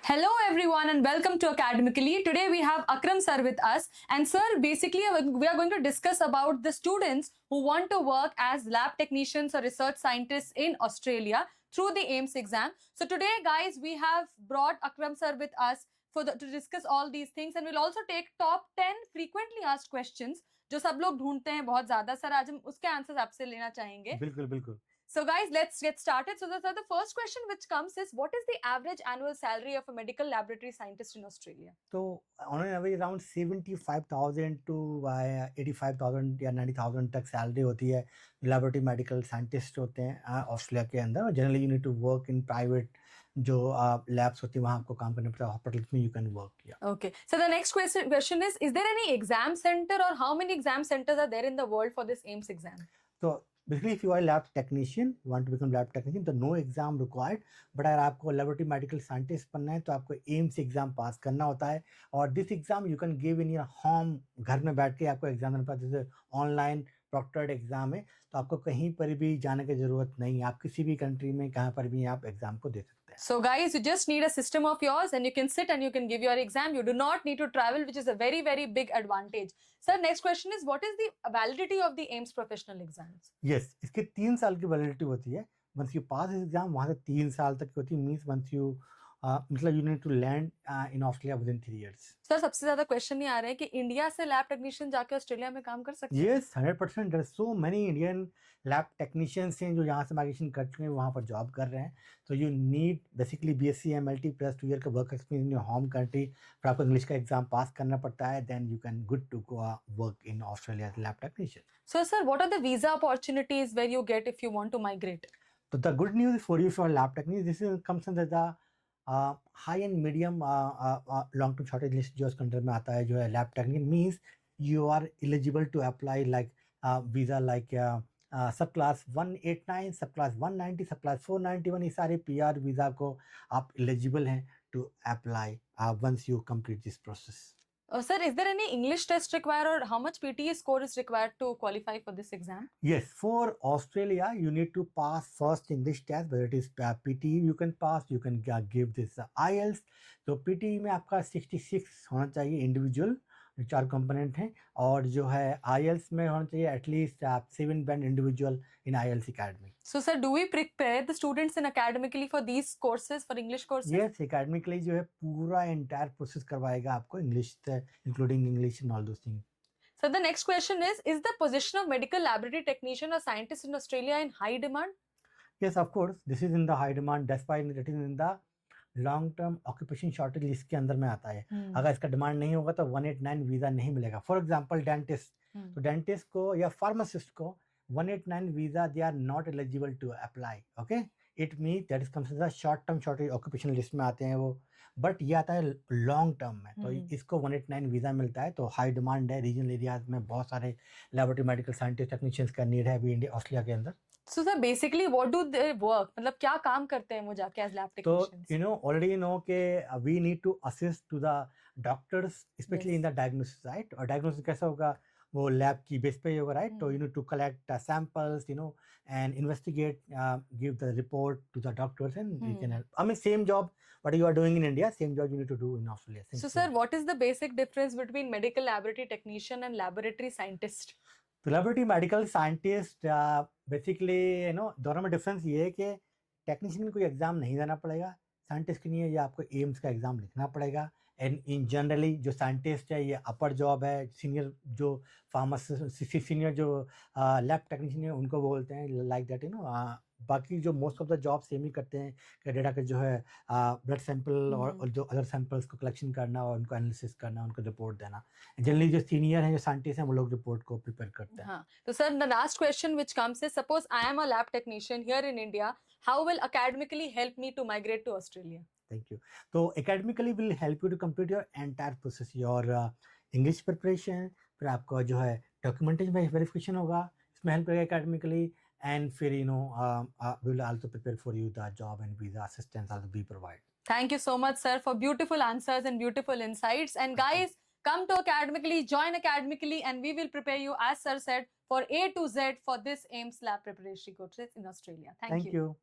Hello everyone and welcome to Academically. Today we have Akram sir with us, and sir, basically we are going to discuss about the students who want to work as lab technicians or research scientists in Australia through the AIMS exam. So today guys, we have brought Akram sir with us to discuss all these things, and we'll also take top 10 frequently asked questions जो सब लोग ढूंढते हैं बहुत ज्यादा sir. आज हम उसके आंसर्स आपसे लेना चाहेंगे. बिल्कुल बिल्कुल. So guys, let's get started. So the first question which comes is, what is the average annual salary of a medical laboratory scientist in Australia? So on an average around 75,000 to 85,000 या 90,000 तक salary होती है. Laboratory medical scientist होते हैं Australia के अंदर. Generally you need to work in private जो labs होती है वहाँ आपको काम करना पड़ता है. हॉस्पिटल में you can work. Okay. So the next question is there any exam center or how many exam centers are there in the world for this AIMS exam? So basically if you are a lab technician, want to become lab technician, तो no exam required. But अगर आपको laboratory medical scientist बनना है तो आपको AIMS exam पास करना होता है. और this exam you can give in your home. घर में बैठ के आपको एग्जाम देना पड़ता है. जैसे ऑनलाइन प्रॉक्टर्ड एग्जाम है तो आपको कहीं पर भी जाने की जरूरत नहीं. आप किसी भी कंट्री में कहाँ पर भी आप एग्जाम को दे सकते हैं. So guys, you just need a system of yours and you can sit and you can give your exam. You do not need to travel, which is a very, very big advantage. Sir, next question is, what is the validity of the AIMS professional exams? Yes, इसके 3 साल की validity होती है. Once you pass this exam, वहाँ से 3 साल तक की होती है. Means once you मतलब you need to land in Australia within 3 years. Sir, सबसे ज्यादा क्वेश्चन ये आ रहा है कि इंडिया से लैब टेक्नीशियन जाके ऑस्ट्रेलिया में काम कर सकते हैं? Yes, 100%. There are so many Indian lab technicians हैं जो यहाँ से माइग्रेशन कर चुके हैं, वहाँ पर जॉब कर रहे हैं. तो you need basically BSc MLT plus 2 year का work experience in your home country. फिर आपको इंग्लिश का एग्जाम पास करना पड़ता है. Then you can good to go work in Australia as lab technician. So sir, what are the visa opportunities where you get if you want to migrate? So the good news for you for lab technician, this is comes under the high and medium long term shortage list जो इसके under में आता है जो है lab technician. Means you are eligible to apply like visa like subclass 189, सब class 190, सब class 491. ये सारे PR वीज़ा को आप एलिजिबल हैं to apply once you complete this process. Sir, is there any English test required or how much PTE score is required to qualify for this exam? Yes, for Australia, you need to pass first English test, whether it is PTE you can pass, you can give this IELTS. तो PTE में आपका 66 होना चाहिए individual, 4 component हैं. और जो है IELTS में होना चाहिए at least 7 band individual in IELTS Academy. So sir, do we prepare the students in academically for these courses, for English courses? Yes, academically जो है पूरा entire प्रोसेस करवाएगा आपको इंग्लिश से, including English and all those things. So the next question is the position of medical laboratory technician or scientist in Australia in high demand? Yes, of course, this is in the high demand. That's why it is in the long term occupation shortage list के अंदर में आता है. अगर इसका demand नहीं होगा तो 189 वीजा नहीं मिलेगा. फॉर एग्जांपल डेंटिस्ट, तो डेंटिस्ट को या फार्मासिस्ट को 189 visa they are not eligible to apply. Okay, it mean that is considered short term shortage occupation list में आते हैं वो. बट ये आता है लॉन्ग टर्म में, तो इसको 189 वीजा मिलता है. तो हाई डिमांड है. रीजनल एरियाज में बहुत सारे लैबोरेटरी मेडिकल साइंटिस्ट टेक्नीशियंस का नीड है अभी इंडिया ऑस्ट्रेलिया के अंदर. So sir, basically what do they work? मतलब क्या काम करते हैं वो जाके as lab technicians? तो already you know कि we need to assist to the doctors, especially in the diagnosis, right? और diagnosis कैसा होगा, वो lab की base पे होगा, right? तो you need to collect samples, and investigate, give the report to the doctors, and we can help. I mean, same job what you are doing in India, same job you need to do in Australia. So sir, what is the basic difference between medical laboratory technician and laboratory scientist? तो laboratory medical scientist basically दोनों में difference ये है कि technician को कोई exam नहीं देना पड़ेगा. साइंटिस्ट के लिए ये आपको एम्स का एग्जाम लिखना पड़ेगा. एंड इन जनरली जो साइंटिस्ट है ये अपर जॉब है. सीनियर जो फार्मासिस्ट, सीनियर जो लैब टेक्नीशियन है उनको बोलते हैं लाइक दैट. बाकी जो most of the job same ही करते हैं कि डेटा का जो है ब्लड सैंपल और जो अदर सैंपल्स को कलेक्शन करना और उनको एनालिसिस करना, उनको रिपोर्ट देना. जनरली जो सीनियर हैं, जो साइंटिस्ट हैं, वो लोग रिपोर्ट को प्रिपेयर करते हैं. हाँ, तो sir the last question which comes is, suppose I am a lab technician here in India, how will academically help me to migrate to Australia? Thank you. तो academically will help you to complete your entire process, your English preparation. फिर आपका जो है documentation verification होगा, इसमें help करेगा academically. And फिर we will also prepare for you the job and visa assistance also we provide. Thank you so much sir for beautiful answers and beautiful insights. And guys, come to Academically, join Academically, and we will prepare you, as sir said, for A to Z for this AIMS lab preparatory courses in Australia. Thank you.